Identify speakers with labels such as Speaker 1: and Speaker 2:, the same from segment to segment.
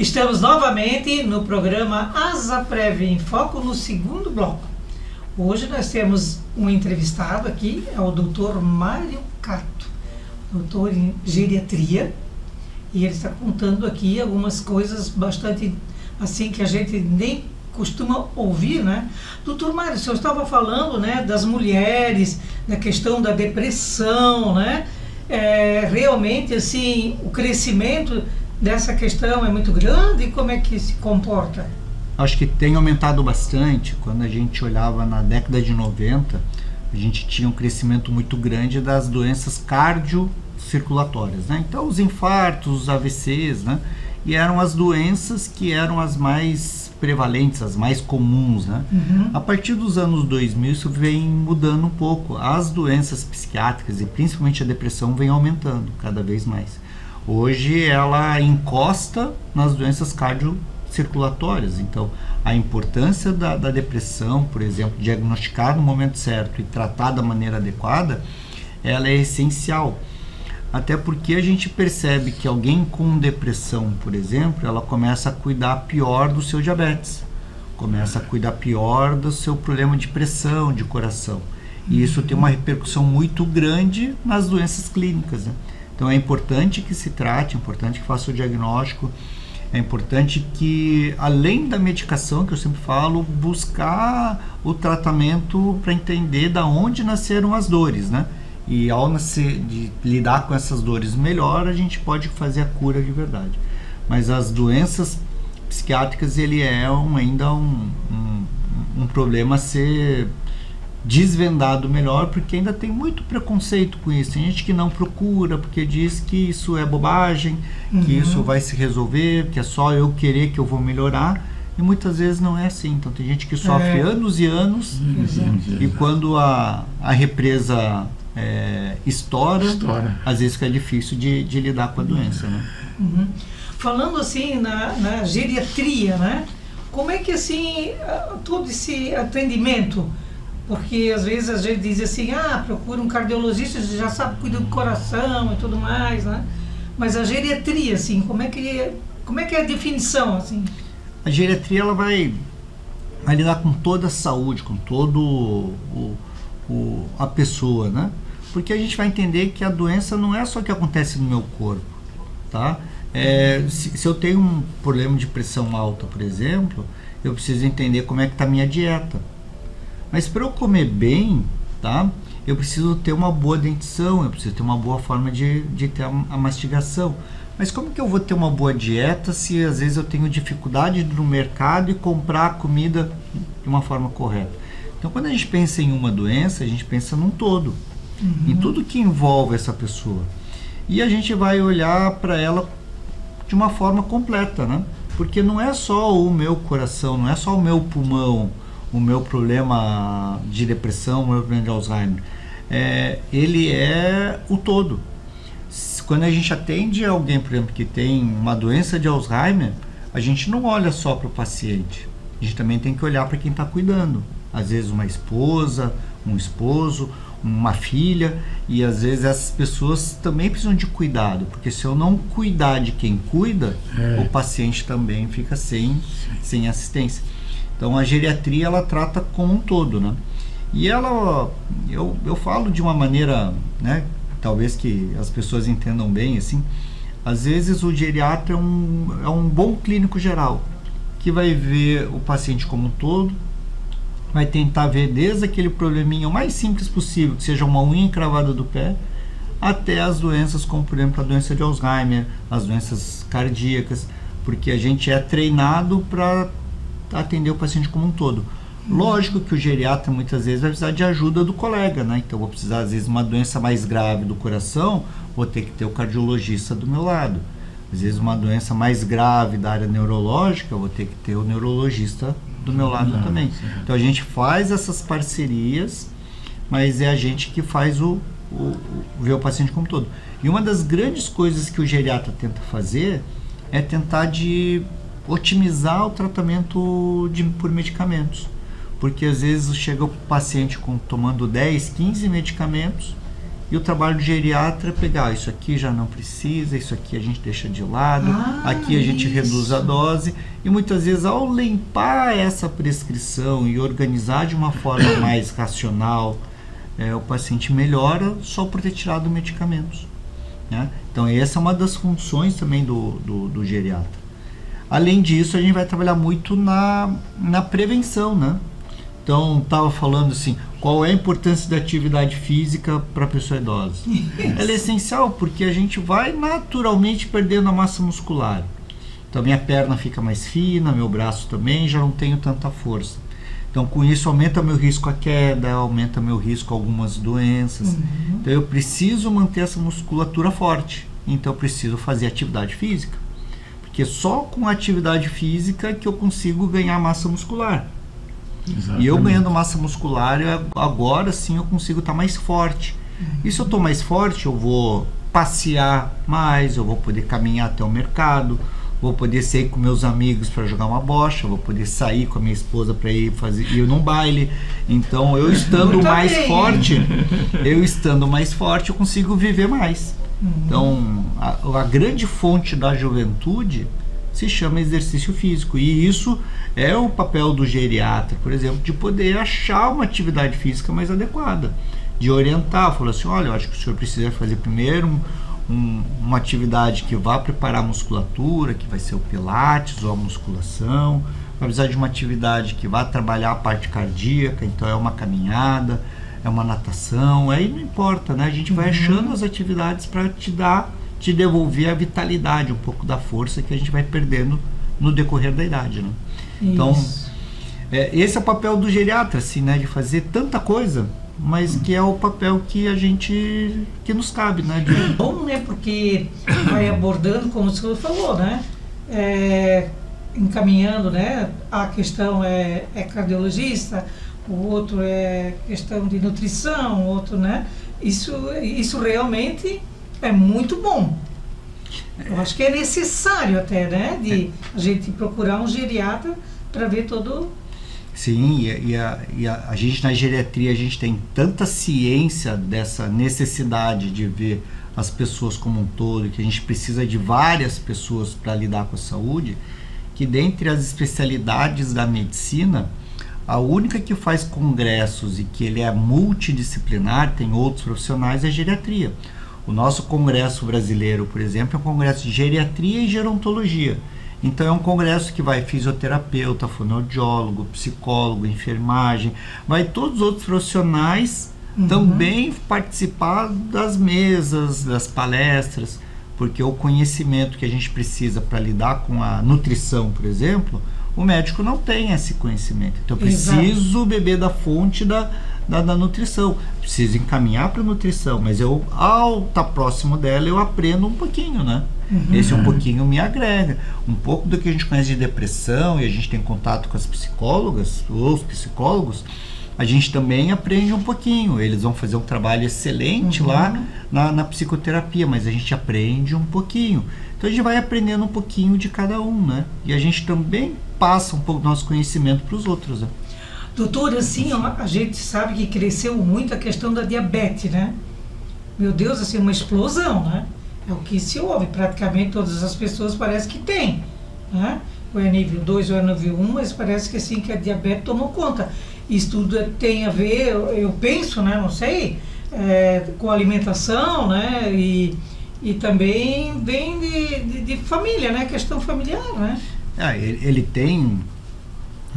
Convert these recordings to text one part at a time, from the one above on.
Speaker 1: Estamos novamente no programa Asaprev em Foco, no segundo bloco. Hoje nós temos um entrevistado aqui, é o Dr. Mário Cato, doutor em geriatria, e ele está contando aqui algumas coisas bastante assim que a gente nem costuma ouvir, né? Doutor Mário, o senhor estava falando, né, das mulheres, da questão da depressão, né? Realmente, assim, o crescimento dessa questão é muito grande, e como é que se comporta?
Speaker 2: Acho que tem aumentado bastante. Quando a gente olhava na década de 90, a gente tinha um crescimento muito grande das doenças cardiocirculatórias, né? Então, os infartos, os AVCs, né? E eram as doenças que eram as mais prevalentes, as mais comuns, né? A partir dos anos 2000, isso vem mudando um pouco. As doenças psiquiátricas, e principalmente a depressão, vem aumentando cada vez mais. Hoje, ela encosta nas doenças cardiocirculatórias. Então, a importância da depressão, por exemplo, diagnosticar no momento certo e tratar da maneira adequada, ela é essencial. Até porque a gente percebe que alguém com depressão, por exemplo, ela começa a cuidar pior do seu diabetes, começa a cuidar pior do seu problema de pressão, de coração. E isso tem uma repercussão muito grande nas doenças clínicas, né? Então é importante que se trate, é importante que faça o diagnóstico, é importante que, além da medicação, que eu sempre falo, buscar o tratamento para entender da onde nasceram as dores, né? E ao lidar com essas dores melhor, a gente pode fazer a cura de verdade. Mas as doenças psiquiátricas, ele é ainda um problema a ser desvendado melhor, porque ainda tem muito preconceito com isso. Tem gente que não procura, porque diz que isso é bobagem, que isso vai se resolver, que é só eu querer que eu vou melhorar. E muitas vezes não é assim. Então tem gente que sofre anos e anos, e quando a represa estoura, às vezes fica difícil de lidar com a doença, né?
Speaker 1: Falando assim na geriatria, né? Como é que assim todo esse atendimento, porque às vezes a gente diz assim, procura um cardiologista, você já sabe, cuida do coração e tudo mais, né? Mas a geriatria, assim, como é que é a definição, assim?
Speaker 2: A geriatria, ela vai lidar com toda a saúde, com todo a pessoa, né? Porque a gente vai entender que a doença não é só o que acontece no meu corpo, tá? Se eu tenho um problema de pressão alta, por exemplo, eu preciso entender como é que está a minha dieta. Mas para eu comer bem, tá? Eu preciso ter uma boa dentição, eu preciso ter uma boa forma de ter a mastigação. Mas como que eu vou ter uma boa dieta se às vezes eu tenho dificuldade no mercado e comprar a comida de uma forma correta? Então, quando a gente pensa em uma doença, a gente pensa num todo, em tudo que envolve essa pessoa. E a gente vai olhar para ela de uma forma completa, né? Porque não é só o meu coração, não é só o meu pulmão, o meu problema de depressão, o meu problema de Alzheimer. Ele é o todo. Quando a gente atende alguém, por exemplo, que tem uma doença de Alzheimer, a gente não olha só para o paciente, a gente também tem que olhar para quem está cuidando. Às vezes uma esposa, um esposo, uma filha, e às vezes essas pessoas também precisam de cuidado, porque se eu não cuidar de quem cuida, o paciente também fica sem assistência. Então a geriatria, ela trata como um todo, né? E eu falo de uma maneira, né, talvez que as pessoas entendam bem, assim, às vezes o geriatra é um bom clínico geral, que vai ver o paciente como um todo, vai tentar ver desde aquele probleminha o mais simples possível, que seja uma unha encravada do pé, até as doenças como, por exemplo, a doença de Alzheimer, as doenças cardíacas, porque a gente é treinado para atender o paciente como um todo. Lógico que o geriatra muitas vezes vai precisar de ajuda do colega, né? Então, vou precisar, às vezes, uma doença mais grave do coração, vou ter que ter o cardiologista do meu lado. Às vezes, uma doença mais grave da área neurológica, eu vou ter que ter o neurologista do meu lado também. Então, a gente faz essas parcerias, mas é a gente que faz ver o paciente como um todo. E uma das grandes coisas que o geriatra tenta fazer é tentar de otimizar o tratamento por medicamentos. Porque às vezes chega o paciente tomando 10, 15 medicamentos E o trabalho do geriatra é pegar, isso aqui já não precisa, isso aqui a gente deixa de lado, aqui a gente reduz a dose. E muitas vezes, ao limpar essa prescrição e organizar de uma forma mais racional, o paciente melhora só por ter tirado medicamentos, né? Então essa é uma das funções também do geriatra. Além disso, a gente vai trabalhar muito na prevenção, né? Então, estava falando assim, qual é a importância da atividade física para a pessoa idosa? Ela é essencial porque a gente vai naturalmente perdendo a massa muscular. Então, minha perna fica mais fina, meu braço também, já não tenho tanta força. Então, com isso, aumenta meu risco à queda, aumenta meu risco a algumas doenças. Então, eu preciso manter essa musculatura forte. Então, eu preciso fazer atividade física. Porque só com atividade física que eu consigo ganhar massa muscular. Exatamente. E eu ganhando massa muscular, agora sim eu consigo estar mais forte. E se eu estou mais forte, eu vou passear mais, eu vou poder caminhar até o mercado, vou poder sair com meus amigos para jogar uma bocha, vou poder sair com a minha esposa para ir num baile. Então, eu estando mais forte, eu consigo viver mais. Então, a grande fonte da juventude se chama exercício físico, e isso é o papel do geriatra, por exemplo, de poder achar uma atividade física mais adequada, de orientar, falar assim, olha, eu acho que o senhor precisa fazer primeiro uma atividade que vá preparar a musculatura, que vai ser o pilates ou a musculação, vai precisar de uma atividade que vá trabalhar a parte cardíaca, então é uma caminhada, é uma natação, aí não importa, né? A gente vai achando as atividades para te devolver a vitalidade, um pouco da força que a gente vai perdendo no decorrer da idade, né? Então, esse é o papel do geriatra, assim, né? De fazer tanta coisa, mas que é o papel que nos cabe, né?
Speaker 1: Bom, né? Porque vai abordando, como o senhor falou, né? Encaminhando, né? A questão é cardiologista, o outro é questão de nutrição, o outro, né? Isso realmente é muito bom. Eu acho que é necessário até, né? De a gente procurar um geriatra para ver todo...
Speaker 2: Sim, e a gente na geriatria, a gente tem tanta ciência dessa necessidade de ver as pessoas como um todo, que a gente precisa de várias pessoas para lidar com a saúde, que dentre as especialidades da medicina, a única que faz congressos e que ele é multidisciplinar, tem outros profissionais, é a geriatria. O nosso congresso brasileiro, por exemplo, é um congresso de geriatria e gerontologia. Então é um congresso que vai fisioterapeuta, fonoaudiólogo, psicólogo, enfermagem, vai todos os outros profissionais também participar das mesas, das palestras, porque o conhecimento que a gente precisa para lidar com a nutrição, por exemplo, o médico não tem esse conhecimento. Então eu preciso beber da fonte da nutrição, preciso encaminhar para a nutrição, mas eu, ao estar próximo dela, eu aprendo um pouquinho, né? Esse um pouquinho me agrega. Um pouco do que a gente conhece de depressão, e a gente tem contato com as psicólogas, ou os psicólogos, a gente também aprende um pouquinho. Eles vão fazer um trabalho excelente lá na psicoterapia, mas a gente aprende um pouquinho. Então a gente vai aprendendo um pouquinho de cada um, né? E a gente também passa um pouco do nosso conhecimento para os outros, né?
Speaker 1: Doutor, assim, a gente sabe que cresceu muito a questão da diabetes, né? Meu Deus, assim, uma explosão, né? É o que se ouve, praticamente todas as pessoas parece que tem, né? Ou é nível 2 ou é nível 1, mas parece que assim, que a diabetes tomou conta. Isso tudo tem a ver, eu penso, né? Não sei, com alimentação, né? E também vem de família, né? Questão familiar, né?
Speaker 2: Ele tem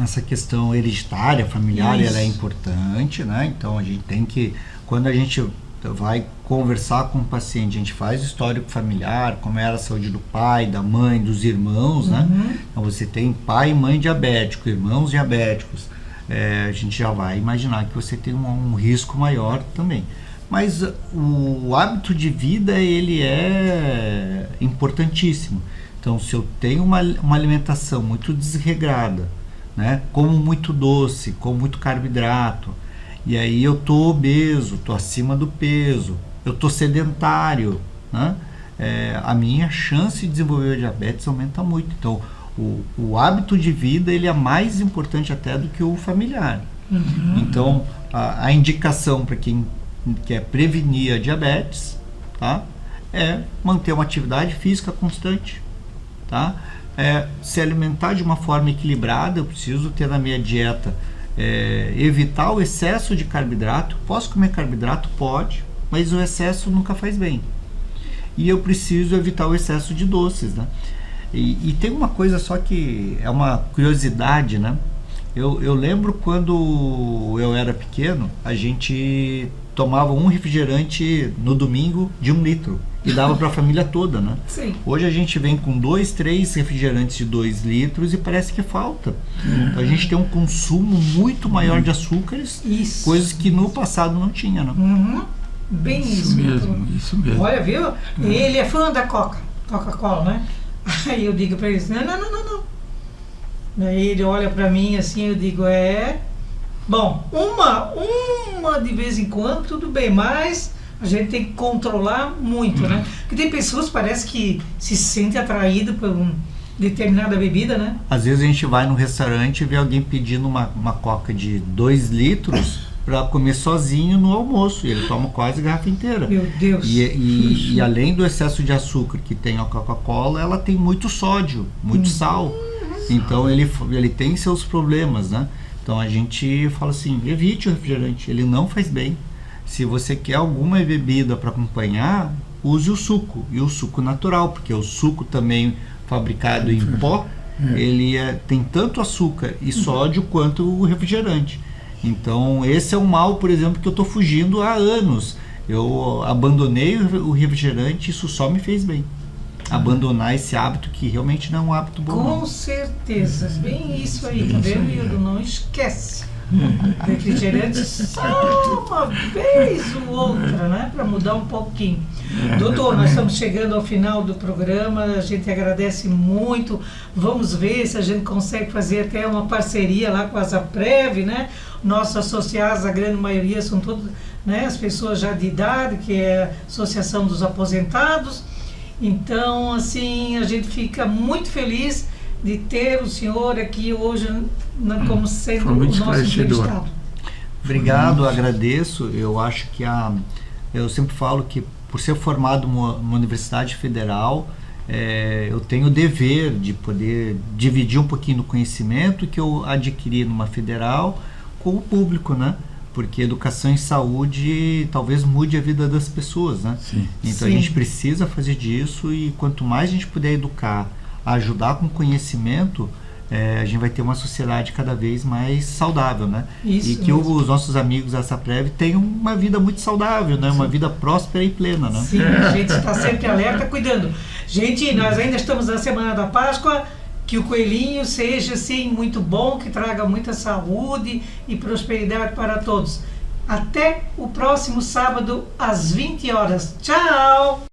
Speaker 2: essa questão hereditária, familiar, ela é importante, né? Então a gente tem que, quando a gente vai conversar com o paciente, a gente faz o histórico familiar, como era a saúde do pai, da mãe, dos irmãos, né? Então você tem pai e mãe diabético, irmãos diabéticos, a gente já vai imaginar que você tem um risco maior também. Mas o hábito de vida, ele é importantíssimo. Então, se eu tenho uma alimentação muito desregrada, né? Como muito doce, como muito carboidrato, e aí eu tô obeso, tô acima do peso, eu tô sedentário, né? A minha chance de desenvolver diabetes aumenta muito. Então, o hábito de vida, ele é mais importante até do que o familiar. Então, a indicação para quem que é prevenir a diabetes, tá? É manter uma atividade física constante, tá? É se alimentar de uma forma equilibrada. Eu preciso ter na minha dieta, evitar o excesso de carboidrato. Posso comer carboidrato? Pode, mas o excesso nunca faz bem. E eu preciso evitar o excesso de doces, né? E tem uma coisa só que é uma curiosidade, né? Eu lembro quando eu era pequeno, a gente tomava um refrigerante no domingo de 1 litro e dava para a família toda, né?
Speaker 1: Sim.
Speaker 2: Hoje a gente vem com 2, 3 refrigerantes de 2 litros e parece que falta. Então a gente tem um consumo muito maior de açúcares,
Speaker 1: Isso.
Speaker 2: coisas que no passado não tinha, né?
Speaker 1: Uhum. Bem isso.
Speaker 3: Isso mesmo.
Speaker 1: Olha, viu? Ele é fã da Coca-Cola, né? Aí eu digo para ele, não. Daí ele olha para mim assim, eu digo, bom, uma de vez em quando, tudo bem, mas a gente tem que controlar muito, né? Porque tem pessoas, parece que se sentem atraídas por uma determinada bebida, né?
Speaker 2: Às vezes a gente vai num restaurante e vê alguém pedindo uma Coca de 2 litros para comer sozinho no almoço, e ele toma quase a garrafa inteira.
Speaker 1: Meu Deus.
Speaker 2: E além do excesso de açúcar que tem a Coca-Cola, ela tem muito sódio, muito sal. Então ele tem seus problemas, né? Então a gente fala assim, evite o refrigerante, ele não faz bem. Se você quer alguma bebida para acompanhar, use o suco, e o suco natural, porque o suco também fabricado em pó, ele tem tanto açúcar e sódio quanto o refrigerante. Então esse é um mal, por exemplo, que eu estou fugindo há anos. Eu abandonei o refrigerante, isso só me fez bem. Abandonar esse hábito que realmente não é um hábito bom.
Speaker 1: Com certeza, bem isso aí, tá vendo, Hildo? Não esquece. Refrigerante só uma vez ou outra, né? Para mudar um pouquinho. Doutor, nós estamos chegando ao final do programa, a gente agradece muito. Vamos ver se a gente consegue fazer até uma parceria lá com a Zaprev, né? Nossos associados, a grande maioria são todos, né, as pessoas já de idade, que é a Associação dos Aposentados. Então, assim, a gente fica muito feliz de ter o senhor aqui hoje como sendo o nosso entrevistado.
Speaker 2: Obrigado, agradeço. Eu acho que eu sempre falo que por ser formado numa universidade federal, eu tenho o dever de poder dividir um pouquinho do conhecimento que eu adquiri numa federal com o público, né? Porque educação em saúde talvez mude a vida das pessoas, né?
Speaker 3: Sim.
Speaker 2: Então
Speaker 1: Sim.
Speaker 2: a gente precisa fazer disso, e quanto mais a gente puder educar, ajudar com conhecimento, a gente vai ter uma sociedade cada vez mais saudável, né?
Speaker 1: Isso
Speaker 2: e que
Speaker 1: mesmo.
Speaker 2: os nossos amigos da Zaprev tenham uma vida muito saudável, né? Uma vida próspera e plena, né?
Speaker 1: Sim, a gente está sempre alerta, cuidando. Gente, nós ainda estamos na Semana da Páscoa. Que o coelhinho seja, sim, muito bom, que traga muita saúde e prosperidade para todos. Até o próximo sábado, às 20 horas. Tchau!